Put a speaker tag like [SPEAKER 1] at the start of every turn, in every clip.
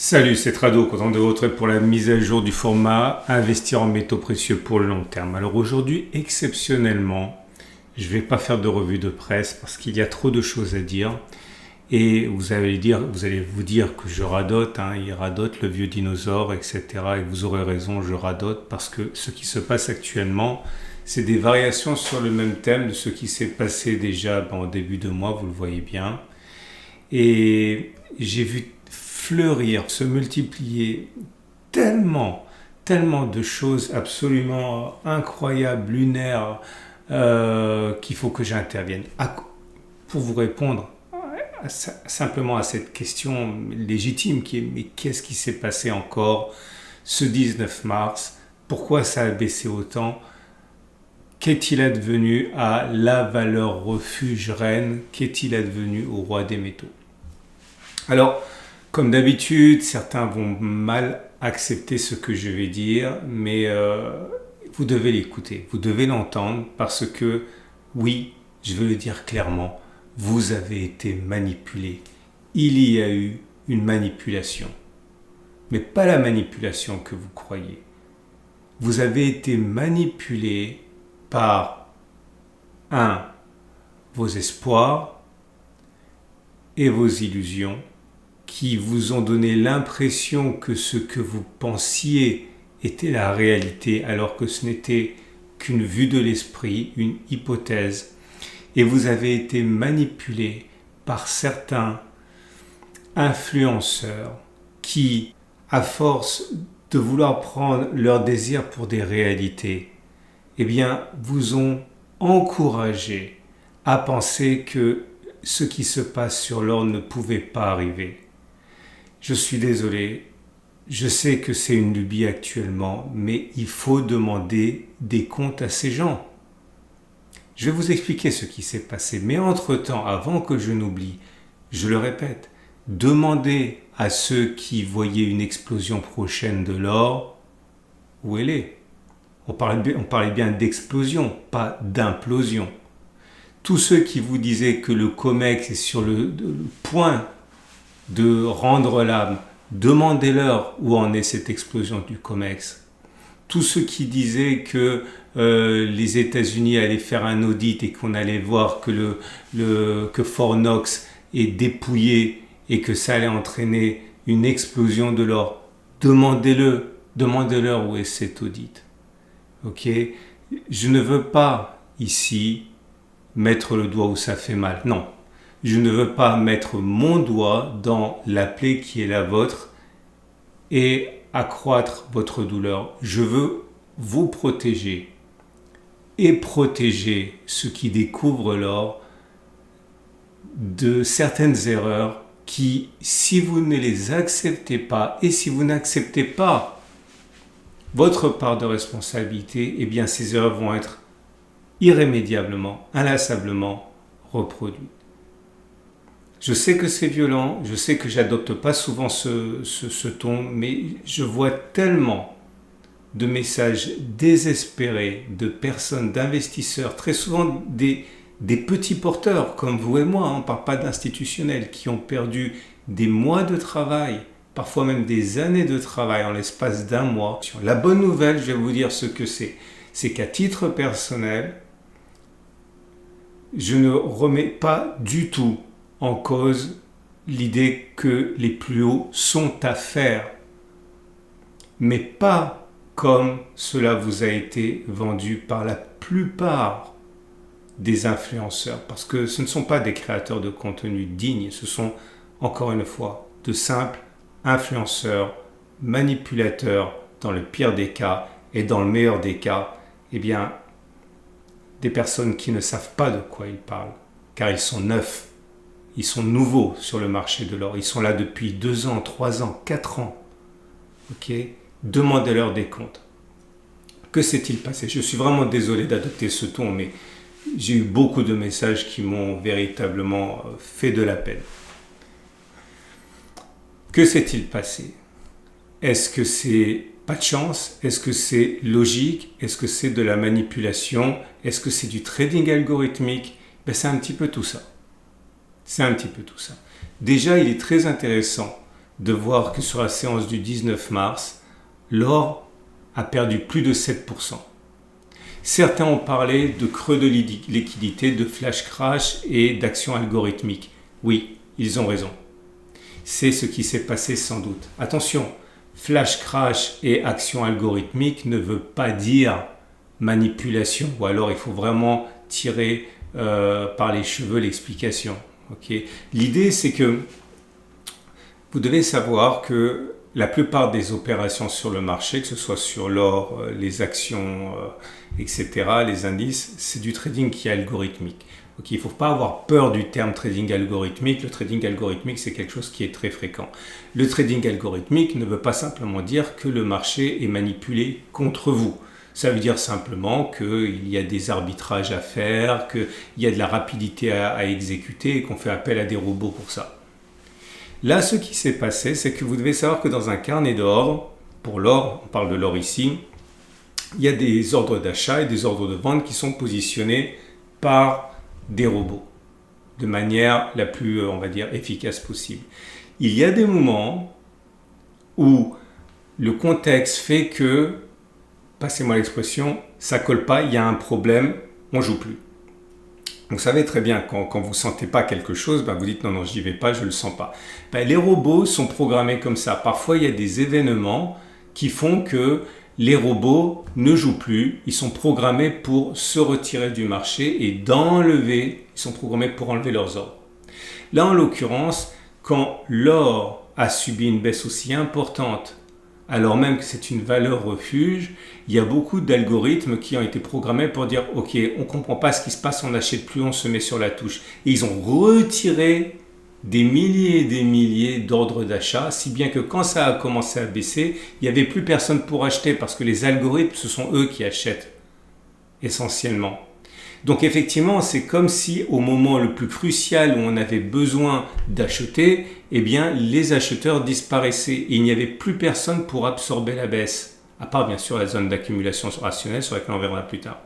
[SPEAKER 1] Salut, c'est Trado, content de vous retrouver pour la mise à jour du format Investir en métaux précieux pour le long terme. Alors aujourd'hui, exceptionnellement, je ne vais pas faire de revue de presse parce qu'il y a trop de choses à dire. Et vous allez vous dire que je radote, il radote le vieux dinosaure, etc. Et vous aurez raison, je radote parce que ce qui se passe actuellement, c'est des variations sur le même thème de ce qui s'est passé déjà au début de mois, vous le voyez bien. Et j'ai vu fleurir, se multiplier tellement de choses absolument incroyables, lunaires, qu'il faut que j'intervienne. Pour vous répondre simplement à cette question légitime qui est mais qu'est-ce qui s'est passé encore ce 19 mars? Pourquoi ça a baissé autant? Qu'est-il advenu à la valeur refuge reine? Qu'est-il advenu au roi des métaux? Alors, comme d'habitude, certains vont mal accepter ce que je vais dire, mais vous devez l'écouter, vous devez l'entendre parce que, oui, je veux le dire clairement, vous avez été manipulé. Il y a eu une manipulation, mais pas la manipulation que vous croyez. Vous avez été manipulé par vos espoirs et vos illusions qui vous ont donné l'impression que ce que vous pensiez était la réalité alors que ce n'était qu'une vue de l'esprit, une hypothèse. Et vous avez été manipulé par certains influenceurs qui, à force de vouloir prendre leur désir pour des réalités, vous ont encouragé à penser que ce qui se passe sur l'or ne pouvait pas arriver. Je suis désolé, je sais que c'est une lubie actuellement, mais il faut demander des comptes à ces gens. Je vais vous expliquer ce qui s'est passé, mais entre-temps, avant que je n'oublie, je le répète, demandez à ceux qui voyaient une explosion prochaine de l'or où elle est. On parlait bien d'explosion, pas d'implosion. Tous ceux qui vous disaient que le COMEX est sur le point de rendre l'âme, demandez-leur où en est cette explosion du COMEX. Tous ceux qui disaient que les États-Unis allaient faire un audit et qu'on allait voir que Fort Knox est dépouillé et que ça allait entraîner une explosion de l'or, demandez-leur où est cet audit. Ok, je ne veux pas ici mettre le doigt où ça fait mal. Non, je ne veux pas mettre mon doigt dans la plaie qui est la vôtre et accroître votre douleur. Je veux vous protéger et protéger ceux qui découvrent l'or de certaines erreurs qui, si vous ne les acceptez pas et si vous n'acceptez pas votre part de responsabilité, ces erreurs vont être irrémédiablement, inlassablement reproduites. Je sais que c'est violent, je sais que j'adopte pas souvent ce ton, mais je vois tellement de messages désespérés de personnes, d'investisseurs, très souvent des petits porteurs comme vous et moi, on ne parle pas d'institutionnels, qui ont perdu des mois de travail, parfois même des années de travail en l'espace d'un mois. La bonne nouvelle, je vais vous dire ce que c'est qu'à titre personnel, je ne remets pas du tout en cause l'idée que les plus hauts sont à faire, mais pas comme cela vous a été vendu par la plupart des influenceurs, parce que ce ne sont pas des créateurs de contenu dignes, ce sont encore une fois de simples influenceurs, manipulateurs dans le pire des cas et dans le meilleur des cas, des personnes qui ne savent pas de quoi ils parlent, car ils sont neufs. Ils sont nouveaux sur le marché de l'or. Ils sont là depuis 2 ans, 3 ans, 4 ans. Ok ? Demandez-leur des comptes. Que s'est-il passé? Je suis vraiment désolé d'adopter ce ton, mais j'ai eu beaucoup de messages qui m'ont véritablement fait de la peine. Que s'est-il passé? Est-ce que c'est pas de chance? Est-ce que c'est logique? Est-ce que c'est de la manipulation? Est-ce que c'est du trading algorithmique? C'est un petit peu tout ça. C'est un petit peu tout ça. Déjà, il est très intéressant de voir que sur la séance du 19 mars, l'or a perdu plus de 7%. Certains ont parlé de creux de liquidité, de flash crash et d'action algorithmique. Oui, ils ont raison. C'est ce qui s'est passé sans doute. Attention, flash crash et action algorithmique ne veut pas dire manipulation, ou alors il faut vraiment tirer par les cheveux l'explication. Okay. L'idée, c'est que vous devez savoir que la plupart des opérations sur le marché, que ce soit sur l'or, les actions, etc., les indices, c'est du trading qui est algorithmique. Okay. Il ne faut pas avoir peur du terme trading algorithmique. Le trading algorithmique, c'est quelque chose qui est très fréquent. Le trading algorithmique ne veut pas simplement dire que le marché est manipulé contre vous. Ça veut dire simplement qu'il y a des arbitrages à faire, qu'il y a de la rapidité à exécuter et qu'on fait appel à des robots pour ça. Là, ce qui s'est passé, c'est que vous devez savoir que dans un carnet d'ordre, pour l'or, on parle de l'or ici, il y a des ordres d'achat et des ordres de vente qui sont positionnés par des robots de manière la plus, on va dire, efficace possible. Il y a des moments où le contexte fait que, passez-moi l'expression, ça colle pas, il y a un problème, on joue plus. Vous savez très bien, quand vous ne sentez pas quelque chose, vous dites non, j'y vais pas, je ne le sens pas. Les robots sont programmés comme ça. Parfois, il y a des événements qui font que les robots ne jouent plus. Ils sont programmés pour se retirer du marché et ils sont programmés pour enlever leurs ordres. Là, en l'occurrence, quand l'or a subi une baisse aussi importante, alors même que c'est une valeur refuge, il y a beaucoup d'algorithmes qui ont été programmés pour dire « Ok, on ne comprend pas ce qui se passe, on n'achète plus, on se met sur la touche ». Et ils ont retiré des milliers et des milliers d'ordres d'achat, si bien que quand ça a commencé à baisser, il n'y avait plus personne pour acheter parce que les algorithmes, ce sont eux qui achètent essentiellement. Donc effectivement, c'est comme si au moment le plus crucial où on avait besoin d'acheter, eh bien les acheteurs disparaissaient et il n'y avait plus personne pour absorber la baisse, à part bien sûr la zone d'accumulation rationnelle sur laquelle on verra plus tard.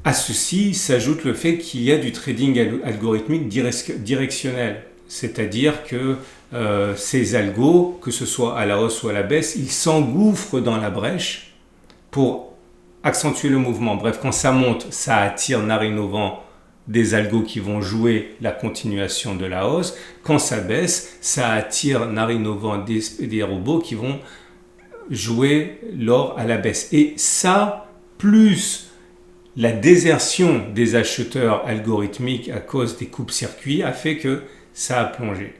[SPEAKER 1] À ceci s'ajoute le fait qu'il y a du trading algorithmique directionnel, c'est-à-dire que ces algos, que ce soit à la hausse ou à la baisse, ils s'engouffrent dans la brèche pour accentuer le mouvement. Bref, quand ça monte, ça attire narinnovant des algos qui vont jouer la continuation de la hausse. Quand ça baisse, ça attire narinnovant des robots qui vont jouer l'or à la baisse. Et ça, plus la désertion des acheteurs algorithmiques à cause des coupes-circuits a fait que ça a plongé.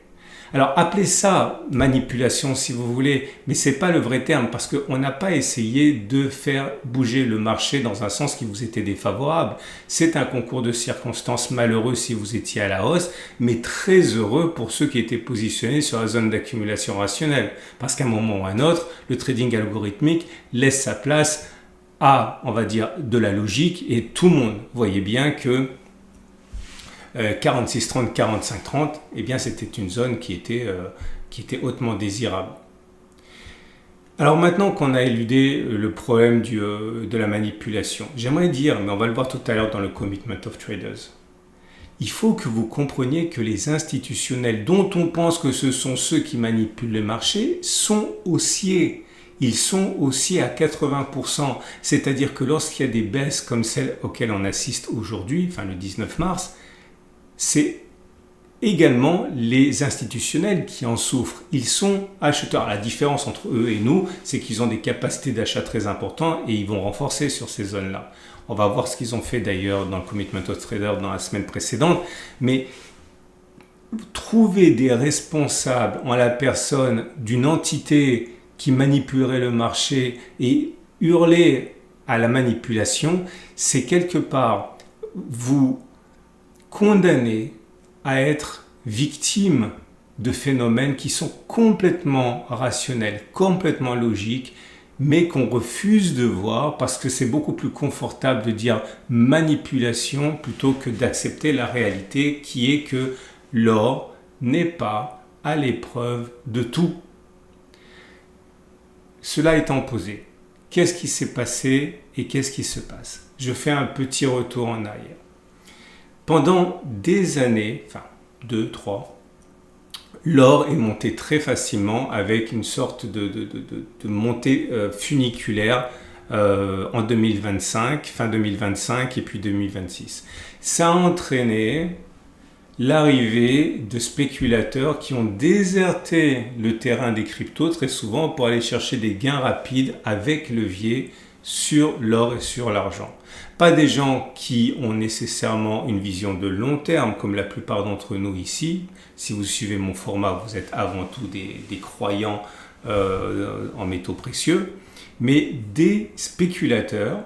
[SPEAKER 1] Alors appelez ça manipulation si vous voulez, mais ce n'est pas le vrai terme parce qu'on n'a pas essayé de faire bouger le marché dans un sens qui vous était défavorable. C'est un concours de circonstances malheureux si vous étiez à la hausse, mais très heureux pour ceux qui étaient positionnés sur la zone d'accumulation rationnelle. Parce qu'à un moment ou à un autre, le trading algorithmique laisse sa place à, on va dire, de la logique et tout le monde voyait bien que 46,30, 45,30, eh bien c'était une zone qui était hautement désirable. Alors maintenant qu'on a éludé le problème de la manipulation, j'aimerais dire, mais on va le voir tout à l'heure dans le Commitment of Traders, il faut que vous compreniez que les institutionnels dont on pense que ce sont ceux qui manipulent le marché sont haussiers. Ils sont haussiers à 80%, c'est-à-dire que lorsqu'il y a des baisses comme celles auxquelles on assiste aujourd'hui, enfin le 19 mars, c'est également les institutionnels qui en souffrent. Ils sont acheteurs. La différence entre eux et nous, c'est qu'ils ont des capacités d'achat très importantes et ils vont renforcer sur ces zones-là. On va voir ce qu'ils ont fait d'ailleurs dans le Commitment of Traders dans la semaine précédente. Mais trouver des responsables en la personne d'une entité qui manipulerait le marché et hurler à la manipulation, c'est quelque part vous condamné à être victime de phénomènes qui sont complètement rationnels, complètement logiques, mais qu'on refuse de voir parce que c'est beaucoup plus confortable de dire manipulation plutôt que d'accepter la réalité qui est que l'or n'est pas à l'épreuve de tout. Cela étant posé, qu'est-ce qui s'est passé et qu'est-ce qui se passe? Je fais un petit retour en arrière. Pendant des années, enfin 2, 3, l'or est monté très facilement avec une sorte de montée funiculaire en 2025, fin 2025 et puis 2026. Ça a entraîné l'arrivée de spéculateurs qui ont déserté le terrain des cryptos très souvent pour aller chercher des gains rapides avec levier sur l'or et sur l'argent. Pas des gens qui ont nécessairement une vision de long terme comme la plupart d'entre nous ici. Si vous suivez mon format, vous êtes avant tout des croyants en métaux précieux, mais des spéculateurs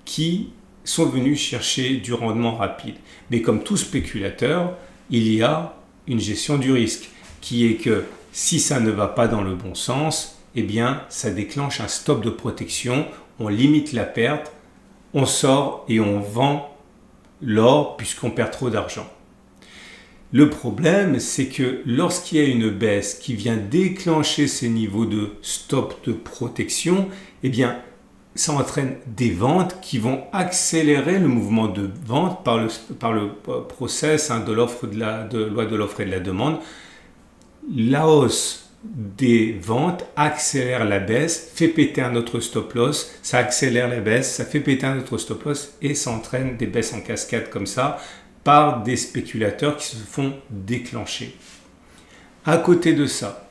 [SPEAKER 1] qui sont venus chercher du rendement rapide. Mais comme tout spéculateur, il y a une gestion du risque qui est que si ça ne va pas dans le bon sens, eh bien ça déclenche un stop de protection, on limite la perte, on sort et on vend l'or puisqu'on perd trop d'argent. Le problème, c'est que lorsqu'il y a une baisse qui vient déclencher ces niveaux de stop de protection, eh bien ça entraîne des ventes qui vont accélérer le mouvement de vente par le process de loi de l'offre et de la demande. La hausse des ventes accélère la baisse, fait péter un autre stop loss, ça accélère la baisse, ça fait péter un autre stop loss et ça entraîne des baisses en cascade comme ça par des spéculateurs qui se font déclencher. À côté de ça,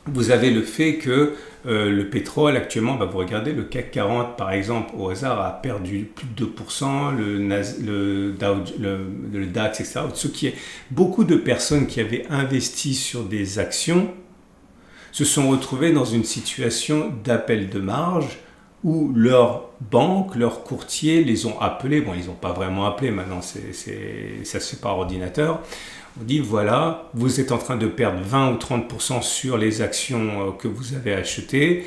[SPEAKER 1] vous avez le fait que le pétrole actuellement, vous regardez le CAC 40 par exemple au hasard a perdu plus de 2%, le DAX, etc. Ce qui est beaucoup de personnes qui avaient investi sur des actions se sont retrouvées dans une situation d'appel de marge où leur banque, leur courtier les ont appelés, bon ils n'ont pas vraiment appelé maintenant, ça se fait par ordinateur. On dit voilà, vous êtes en train de perdre 20 ou 30% sur les actions que vous avez achetées.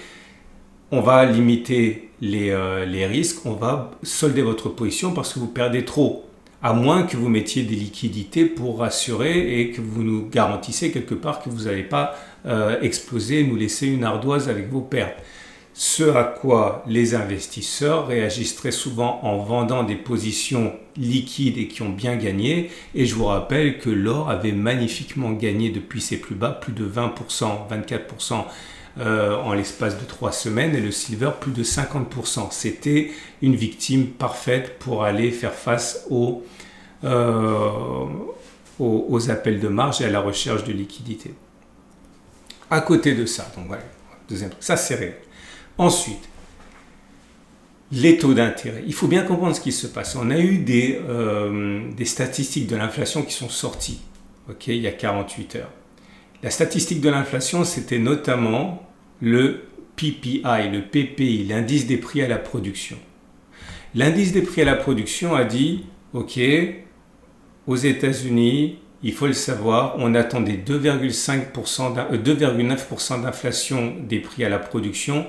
[SPEAKER 1] On va limiter les risques, on va solder votre position parce que vous perdez trop. À moins que vous mettiez des liquidités pour rassurer et que vous nous garantissiez quelque part que vous n'allez pas exploser et nous laisser une ardoise avec vos pertes. Ce à quoi les investisseurs réagissent très souvent en vendant des positions liquides et qui ont bien gagné. Et je vous rappelle que l'or avait magnifiquement gagné depuis ses plus bas, plus de 20%, 24% en l'espace de 3 semaines et le silver plus de 50%. C'était une victime parfaite pour aller faire face aux appels de marge et à la recherche de liquidité. À côté de ça, donc voilà, deuxième truc, ça c'est réel. Ensuite, les taux d'intérêt. Il faut bien comprendre ce qui se passe. On a eu des statistiques de l'inflation qui sont sorties il y a 48 heures. La statistique de l'inflation, c'était notamment le PPI, le PPI, l'indice des prix à la production. L'indice des prix à la production a dit, aux États-Unis, il faut le savoir, on attendait 2,9% d'inflation des prix à la production.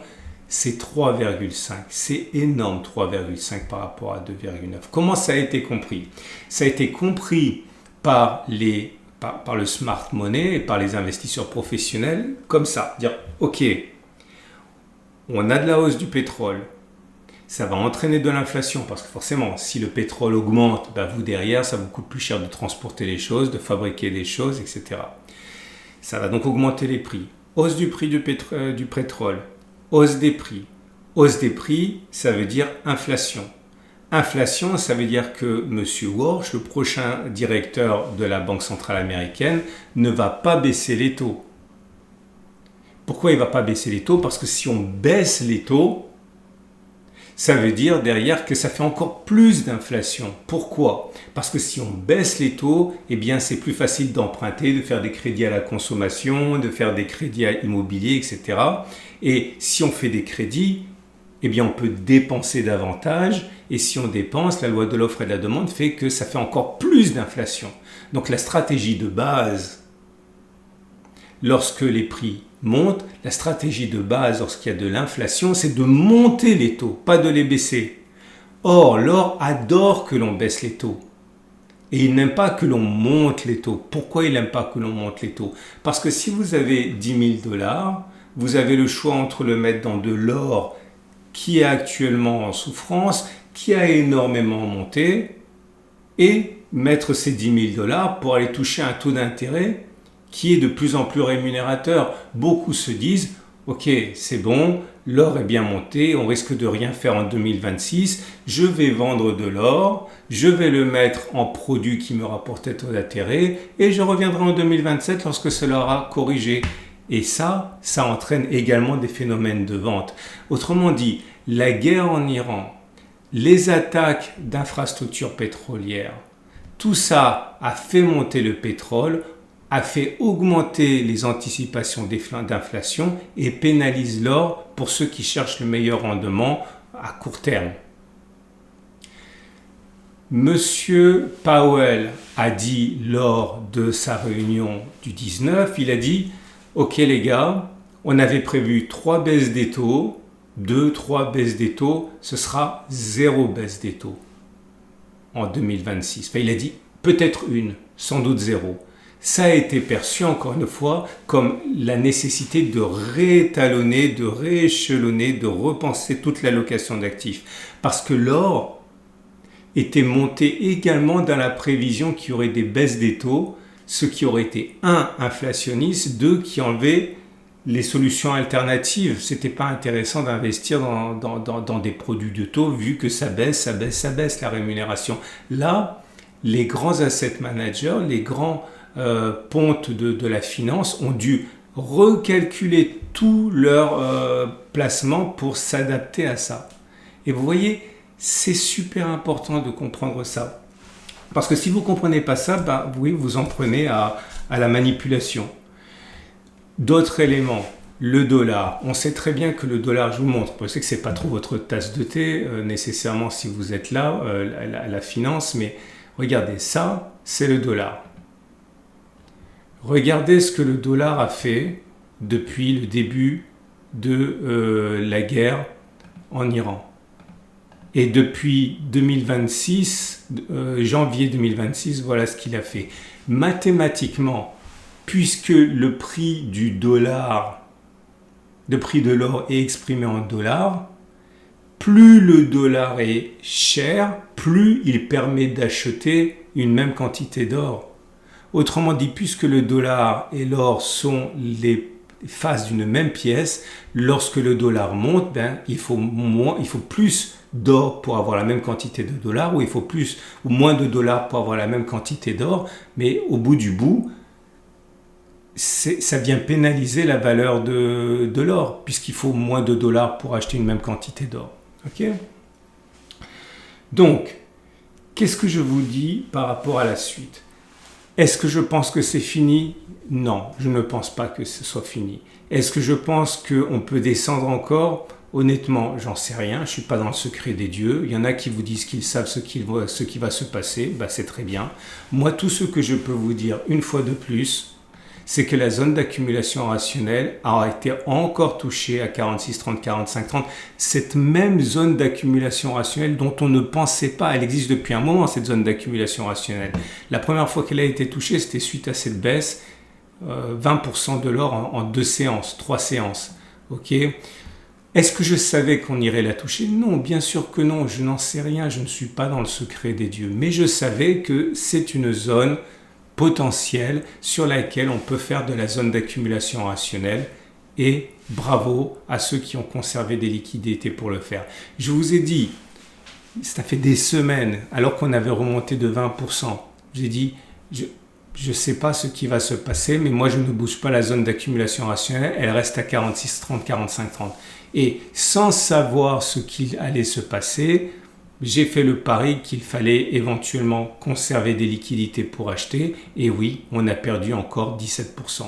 [SPEAKER 1] C'est 3,5. C'est énorme 3,5 par rapport à 2,9. Comment ça a été compris? Ça a été compris par le smart money et par les investisseurs professionnels comme ça. Dire, on a de la hausse du pétrole. Ça va entraîner de l'inflation parce que forcément, si le pétrole augmente, vous derrière, ça vous coûte plus cher de transporter les choses, de fabriquer des choses, etc. Ça va donc augmenter les prix. Hausse du prix du pétrole. Hausse des prix. Hausse des prix, ça veut dire inflation. Inflation, ça veut dire que M. Warsh, le prochain directeur de la Banque centrale américaine, ne va pas baisser les taux. Pourquoi il ne va pas baisser les taux? Parce que si on baisse les taux, ça veut dire derrière que ça fait encore plus d'inflation. Pourquoi? Parce que si on baisse les taux, c'est plus facile d'emprunter, de faire des crédits à la consommation, de faire des crédits à l'immobilier, etc. Et si on fait des crédits, on peut dépenser davantage. Et si on dépense, la loi de l'offre et de la demande fait que ça fait encore plus d'inflation. Donc la stratégie de base, lorsque les prix montent, la stratégie de base lorsqu'il y a de l'inflation, c'est de monter les taux, pas de les baisser. Or, l'or adore que l'on baisse les taux. Et il n'aime pas que l'on monte les taux. Pourquoi il n'aime pas que l'on monte les taux? Parce que si vous avez 10 000 $, vous avez le choix entre le mettre dans de l'or qui est actuellement en souffrance, qui a énormément monté, et mettre ces 10 000 $ pour aller toucher un taux d'intérêt qui est de plus en plus rémunérateur. Beaucoup se disent, ok, c'est bon, l'or est bien monté, on risque de rien faire en 2026, je vais vendre de l'or, je vais le mettre en produit qui me rapporte taux d'intérêt et je reviendrai en 2027 lorsque cela aura corrigé. Et ça entraîne également des phénomènes de vente. Autrement dit, la guerre en Iran, les attaques d'infrastructures pétrolières, tout ça a fait monter le pétrole, a fait augmenter les anticipations d'inflation et pénalise l'or pour ceux qui cherchent le meilleur rendement à court terme. Monsieur Powell a dit lors de sa réunion du 19, il a dit « Ok les gars, on avait prévu 3 baisses des taux, 2-3 baisses des taux, ce sera 0 baisse des taux en 2026. » Enfin, il a dit peut-être une, sans doute 0. Ça a été perçu encore une fois comme la nécessité de réétalonner, de rééchelonner, de repenser toute l'allocation d'actifs. Parce que l'or était monté également dans la prévision qu'il y aurait des baisses des taux, ce qui aurait été 1, inflationniste, 2, qui enlevait les solutions alternatives. C'était pas intéressant d'investir dans des produits de taux vu que ça baisse la rémunération. Là, les grands asset managers, les grands pontes de la finance ont dû recalculer tous leurs placements pour s'adapter à ça. Et vous voyez, c'est super important de comprendre ça. Parce que si vous ne comprenez pas ça, oui, vous en prenez à la manipulation. D'autres éléments, le dollar. On sait très bien que le dollar, je vous montre, je sais que ce n'est pas trop votre tasse de thé nécessairement si vous êtes là, la finance, mais regardez, ça, c'est le dollar. Regardez ce que le dollar a fait depuis le début de la guerre en Iran. Et depuis 2026, janvier 2026, voilà ce qu'il a fait. Mathématiquement, puisque le prix du dollar, le prix de l'or est exprimé en dollars, plus le dollar est cher, plus il permet d'acheter une même quantité d'or. Autrement dit, puisque le dollar et l'or sont les faces d'une même pièce, lorsque le dollar monte, il faut plus d'or pour avoir la même quantité de dollars, ou il faut plus ou moins de dollars pour avoir la même quantité d'or, mais au bout du bout, ça vient pénaliser la valeur de l'or, puisqu'il faut moins de dollars pour acheter une même quantité d'or. Okay ? Donc, qu'est-ce que je vous dis par rapport à la suite ? Est-ce que je pense que c'est fini ? Non, je ne pense pas que ce soit fini. Est-ce que je pense qu'on peut descendre encore ? Honnêtement, j'en sais rien, je ne suis pas dans le secret des dieux. Il y en a qui vous disent qu'ils savent ce qui va se passer, c'est très bien. Moi, tout ce que je peux vous dire une fois de plus, c'est que la zone d'accumulation rationnelle a été encore touchée à 46,30, 45,30. Cette même zone d'accumulation rationnelle dont on ne pensait pas, elle existe depuis un moment, cette zone d'accumulation rationnelle. La première fois qu'elle a été touchée, c'était suite à cette baisse, 20% de l'or en 2 séances, 3 séances. Ok ? Est-ce que je savais qu'on irait la toucher ? Non, bien sûr que non, je n'en sais rien, je ne suis pas dans le secret des dieux. Mais je savais que c'est une zone potentielle sur laquelle on peut faire de la zone d'accumulation rationnelle, et bravo à ceux qui ont conservé des liquidités pour le faire. Je vous ai dit, ça fait des semaines, alors qu'on avait remonté de 20%, j'ai dit, je ne sais pas ce qui va se passer, mais moi je ne bouge pas la zone d'accumulation rationnelle, elle reste à 46,30, 45,30. Et sans savoir ce qu'il allait se passer, j'ai fait le pari qu'il fallait éventuellement conserver des liquidités pour acheter. Et oui, on a perdu encore 17%.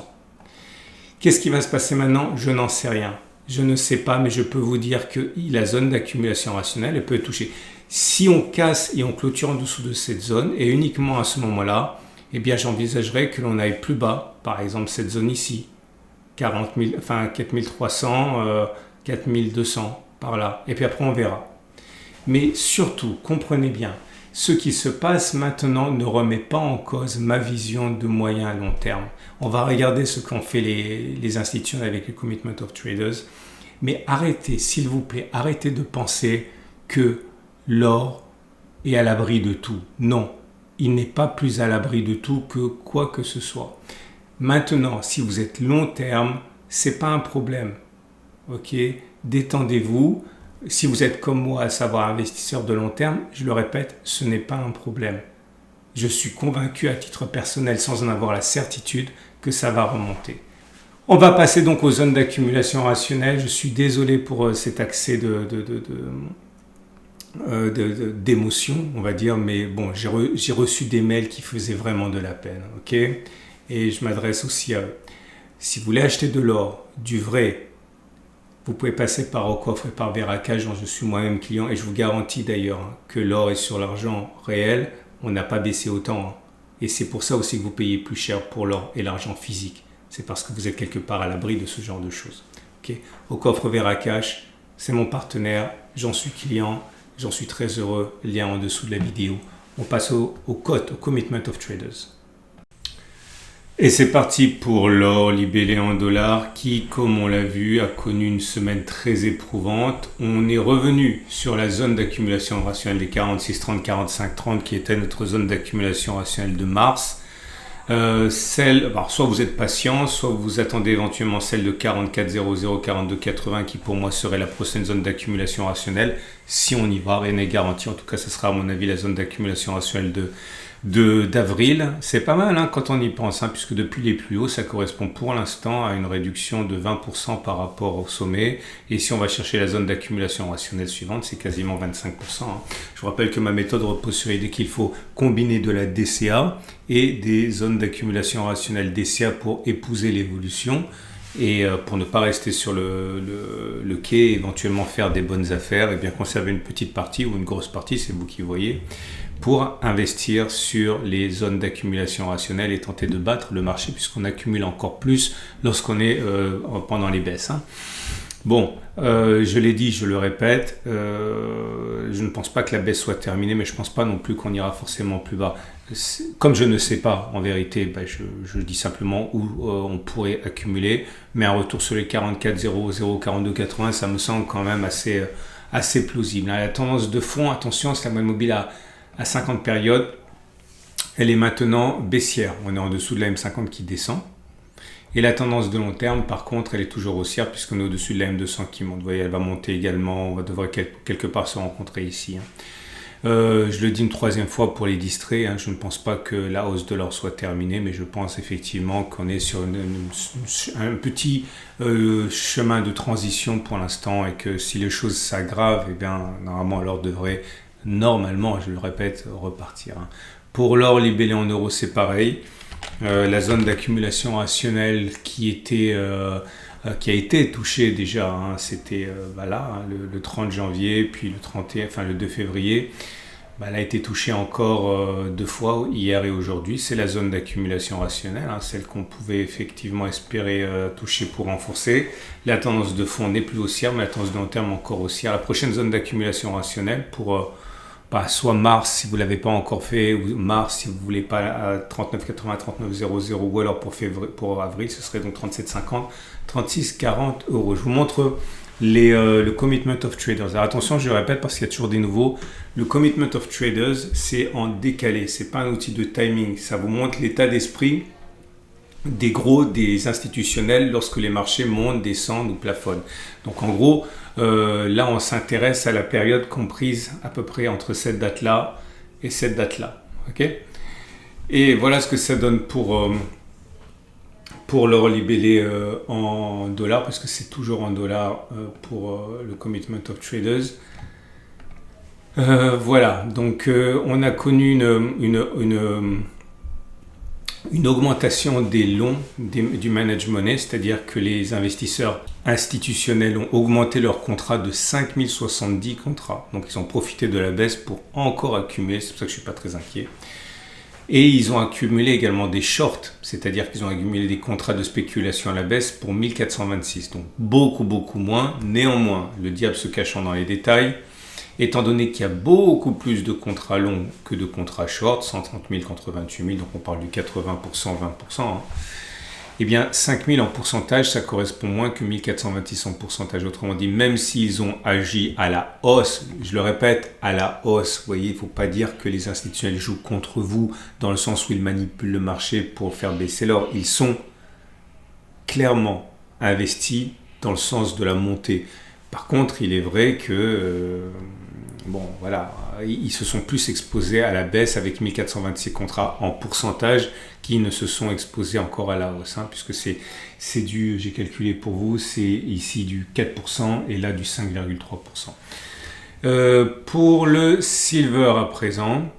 [SPEAKER 1] Qu'est-ce qui va se passer maintenant ? Je n'en sais rien. Je ne sais pas, mais je peux vous dire que la zone d'accumulation rationnelle, elle peut être touchée. Si on casse et on clôture en dessous de cette zone, et uniquement à ce moment-là, eh bien j'envisagerais que l'on aille plus bas. Par exemple, cette zone ici, 4300, 4200, par là. Et puis après, on verra. Mais surtout, comprenez bien, ce qui se passe maintenant ne remet pas en cause ma vision de moyen à long terme. On va regarder ce qu'ont fait les institutions avec le Commitment of Traders. Mais arrêtez, s'il vous plaît, arrêtez de penser que l'or est à l'abri de tout. Non, il n'est pas plus à l'abri de tout que quoi que ce soit. Maintenant, si vous êtes long terme, c'est pas un problème. Ok, détendez-vous. Si vous êtes comme moi, à savoir investisseur de long terme, je le répète, ce n'est pas un problème. Je suis convaincu à titre personnel, sans en avoir la certitude, que ça va remonter. On va passer donc aux zones d'accumulation rationnelle. Je suis désolé pour cet accès d'émotion, on va dire, mais bon, j'ai reçu des mails qui faisaient vraiment de la peine, ok? Et je m'adresse aussi à eux. Si vous voulez acheter de l'or, du vrai, vous pouvez passer par Aucoffre et par Veracage, dont je suis moi-même client, et je vous garantis d'ailleurs que l'or est sur l'argent réel, on n'a pas baissé autant. Et c'est pour ça aussi que vous payez plus cher pour l'or et l'argent physique. C'est parce que vous êtes quelque part à l'abri de ce genre de choses. Okay. Aucoffre Veracage, c'est mon partenaire, j'en suis client, j'en suis très heureux, lien en dessous de la vidéo. On passe au COT, au Commitment of Traders. Et c'est parti pour l'or libellé en dollars qui, comme on l'a vu, a connu une semaine très éprouvante. On est revenu sur la zone d'accumulation rationnelle des 46,30, 45,30 qui était notre zone d'accumulation rationnelle de mars. Soit vous êtes patient, soit vous attendez éventuellement celle de 44,00, 42,80 qui pour moi serait la prochaine zone d'accumulation rationnelle. Si on y va, rien n'est garanti. En tout cas, ce sera à mon avis la zone d'accumulation rationnelle d'avril. C'est pas mal quand on y pense, puisque depuis les plus hauts, ça correspond pour l'instant à une réduction de 20% par rapport au sommet. Et si on va chercher la zone d'accumulation rationnelle suivante, c'est quasiment 25%. Je vous rappelle que ma méthode repose sur l'idée qu'il faut combiner de la DCA et des zones d'accumulation rationnelle DCA pour épouser l'évolution. Et pour ne pas rester sur le quai, éventuellement faire des bonnes affaires et bien conserver une petite partie ou une grosse partie, c'est vous qui voyez, pour investir sur les zones d'accumulation rationnelle et tenter de battre le marché puisqu'on accumule encore plus lorsqu'on est pendant les baisses. Bon, je l'ai dit, je le répète, je ne pense pas que la baisse soit terminée, mais je ne pense pas non plus qu'on ira forcément plus bas. Comme je ne sais pas, en vérité, je dis simplement où on pourrait accumuler, mais un retour sur les 44,00, 42,80, ça me semble quand même assez plausible. La tendance de fond, attention, c'est la moyenne mobile à 50 périodes, elle est maintenant baissière. On est en dessous de la M50 qui descend. Et la tendance de long terme, par contre, elle est toujours haussière puisqu'on est au-dessus de la M200 qui monte. Vous voyez, elle va monter également. On devrait quelque part se rencontrer ici. Je le dis une troisième fois pour les distraits. Je ne pense pas que la hausse de l'or soit terminée, mais je pense effectivement qu'on est sur un petit chemin de transition pour l'instant et que si les choses s'aggravent, eh bien, normalement, l'or devrait, je le répète, repartir. Pour l'or libellé en euros, c'est pareil. La zone d'accumulation rationnelle qui a été touchée déjà, c'était le 30 janvier, puis le 2 février. Elle a été touchée encore 2 fois, hier et aujourd'hui. C'est la zone d'accumulation rationnelle, celle qu'on pouvait effectivement espérer toucher pour renforcer. La tendance de fond n'est plus haussière, mais la tendance de long terme encore haussière. La prochaine zone d'accumulation rationnelle pour soit mars si vous ne l'avez pas encore fait, ou mars si vous ne voulez pas à 39,80, 39,00, ou alors pour avril, ce serait donc 37,50, 36,40 euros. Je vous montre le Commitment of Traders. Alors attention, je répète parce qu'il y a toujours des nouveaux. Le Commitment of Traders, c'est en décalé, ce n'est pas un outil de timing. Ça vous montre l'état d'esprit des institutionnels lorsque les marchés montent, descendent ou plafonnent. Donc en gros, là on s'intéresse à la période comprise à peu près entre cette date-là et cette date-là. Okay, et voilà ce que ça donne pour l'or libellé en dollars, parce que c'est toujours en dollars pour le Commitment of Traders. Voilà, donc on a connu une augmentation des longs du managed money, c'est-à-dire que les investisseurs institutionnels ont augmenté leurs contrats de 5070 contrats. Donc ils ont profité de la baisse pour encore accumuler, c'est pour ça que je ne suis pas très inquiet. Et ils ont accumulé également des shorts, c'est-à-dire qu'ils ont accumulé des contrats de spéculation à la baisse pour 1426, donc beaucoup moins. Néanmoins, le diable se cachant dans les détails, étant donné qu'il y a beaucoup plus de contrats longs que de contrats short, 130 000 contre 28 000, donc on parle du 80%, 20%, eh bien 5 000 en pourcentage, ça correspond moins que 1426 en pourcentage. Autrement dit, même s'ils ont agi à la hausse, je le répète, à la hausse, vous voyez, il ne faut pas dire que les institutionnels jouent contre vous, dans le sens où ils manipulent le marché pour faire baisser l'or. Ils sont clairement investi dans le sens de la montée. Par contre, il est vrai que ils se sont plus exposés à la baisse avec 1426 contrats en pourcentage qui ne se sont exposés encore à la hausse, puisque c'est du, j'ai calculé pour vous, c'est ici du 4% et là du 5,3%. Pour le silver à présent,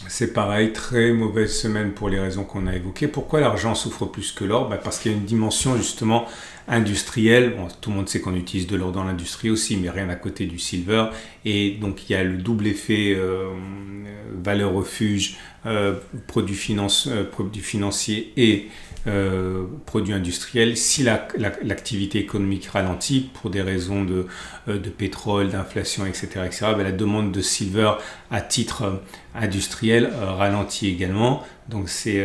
[SPEAKER 1] c'est pareil, très mauvaise semaine pour les raisons qu'on a évoquées. Pourquoi l'argent souffre plus que l'or? Parce qu'il y a une dimension justement industrielle. Bon, tout le monde sait qu'on utilise de l'or dans l'industrie aussi, mais rien à côté du silver. Et donc il y a le double effet valeur refuge, produits financiers et produits industriels. Si l'activité économique ralentit pour des raisons de pétrole, d'inflation, etc., la demande de silver à titre industriel ralentit également. Donc c'est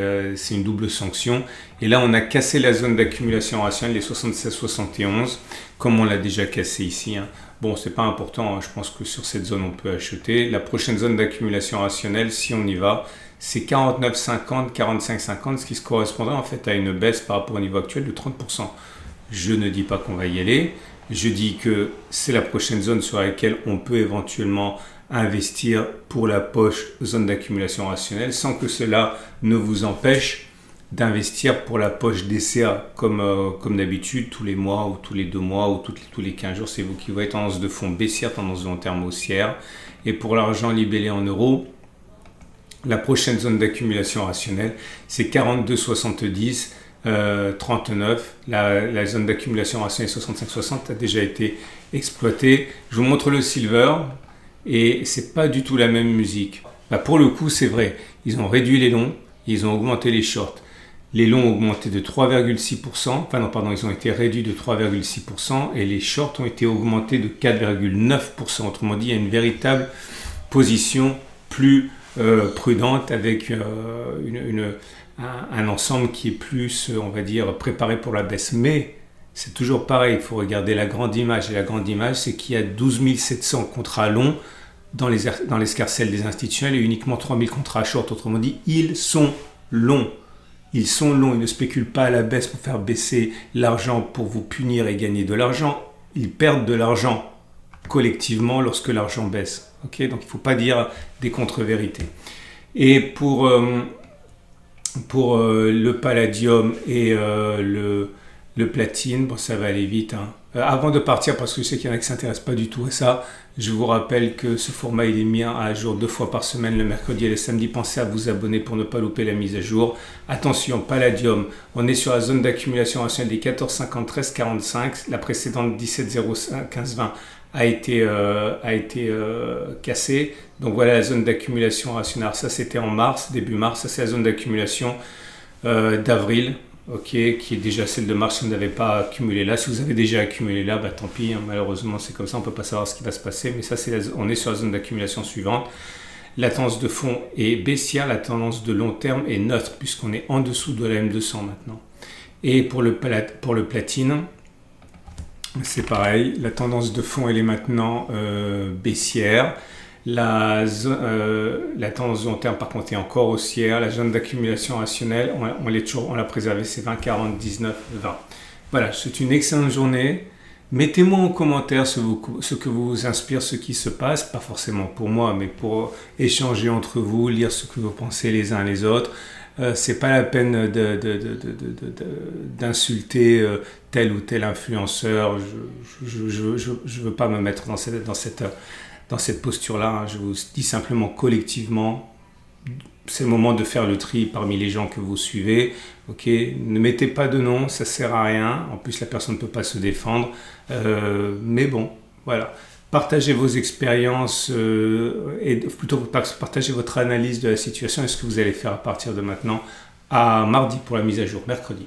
[SPEAKER 1] une double sanction. Et là, on a cassé la zone d'accumulation rationnelle, les 76-71, comme on l'a déjà cassé ici. Bon, c'est pas important, je pense que sur cette zone, on peut acheter. La prochaine zone d'accumulation rationnelle, si on y va, c'est 49,50, 45,50, ce qui se correspondrait en fait à une baisse par rapport au niveau actuel de 30%. Je ne dis pas qu'on va y aller, je dis que c'est la prochaine zone sur laquelle on peut éventuellement investir pour la poche zone d'accumulation rationnelle sans que cela ne vous empêche d'investir pour la poche DCA comme d'habitude tous les mois ou tous les 2 mois ou tous les 15 jours. C'est vous qui voyez tendance de fond baissière, tendance de long terme haussière. Et pour l'argent libellé en euros, la prochaine zone d'accumulation rationnelle, c'est 42,70, 39. La zone d'accumulation rationnelle 65,60 a déjà été exploitée. Je vous montre le silver et c'est pas du tout la même musique. Pour le coup, c'est vrai. Ils ont réduit les longs, ils ont augmenté les shorts. Les longs ont augmenté de 3,6%, ils ont été réduits de 3,6% et les shorts ont été augmentés de 4,9%. Autrement dit, il y a une véritable position plus prudente avec un ensemble qui est plus, on va dire, préparé pour la baisse. Mais c'est toujours pareil, il faut regarder la grande image. Et la grande image, c'est qu'il y a 12 700 contrats longs dans l'escarcelle des institutionnels et uniquement 3 000 contrats short. Autrement dit, ils sont longs. Ils sont longs, ils ne spéculent pas à la baisse pour faire baisser l'argent pour vous punir et gagner de l'argent. Ils perdent de l'argent collectivement lorsque l'argent baisse. Okay, donc il ne faut pas dire des contre-vérités. Et pour le palladium et le platine, bon, ça va aller vite. Avant de partir, parce que je sais qu'il y en a qui ne s'intéressent pas du tout à ça, je vous rappelle que ce format il est mis à jour 2 fois par semaine, le mercredi et le samedi. Pensez à vous abonner pour ne pas louper la mise à jour. Attention, palladium, on est sur la zone d'accumulation rationnelle des 14,50, 13,45. La précédente 17,05, 15,20 a été cassée. Donc voilà la zone d'accumulation rationnelle. Ça c'était en mars, début mars. Ça c'est la zone d'accumulation d'avril. Qui est déjà celle de mars si vous n'avez pas accumulé là. Si vous avez déjà accumulé là, tant pis, malheureusement c'est comme ça, on ne peut pas savoir ce qui va se passer, mais ça on est sur la zone d'accumulation suivante. La tendance de fond est baissière, la tendance de long terme est neutre puisqu'on est en dessous de la M200 maintenant. Et pour le platine, c'est pareil, la tendance de fond elle est maintenant baissière. La tendance de long terme par contre est encore haussière. La zone d'accumulation rationnelle, on l'a préservée, c'est 20, 40, 19, 20. Voilà, c'est une excellente journée. Mettez-moi en commentaire ce que vous inspire, ce qui se passe, pas forcément pour moi, mais pour échanger entre vous, lire ce que vous pensez les uns les autres. C'est pas la peine d'insulter tel ou tel influenceur. Je veux pas me mettre dans cette posture-là. Je vous dis simplement collectivement, c'est le moment de faire le tri parmi les gens que vous suivez. Ne mettez pas de nom, ça sert à rien. En plus, la personne ne peut pas se défendre. Mais bon, voilà. Partagez vos expériences et plutôt partagez votre analyse de la situation et ce que vous allez faire à partir de maintenant à mardi pour la mise à jour, mercredi.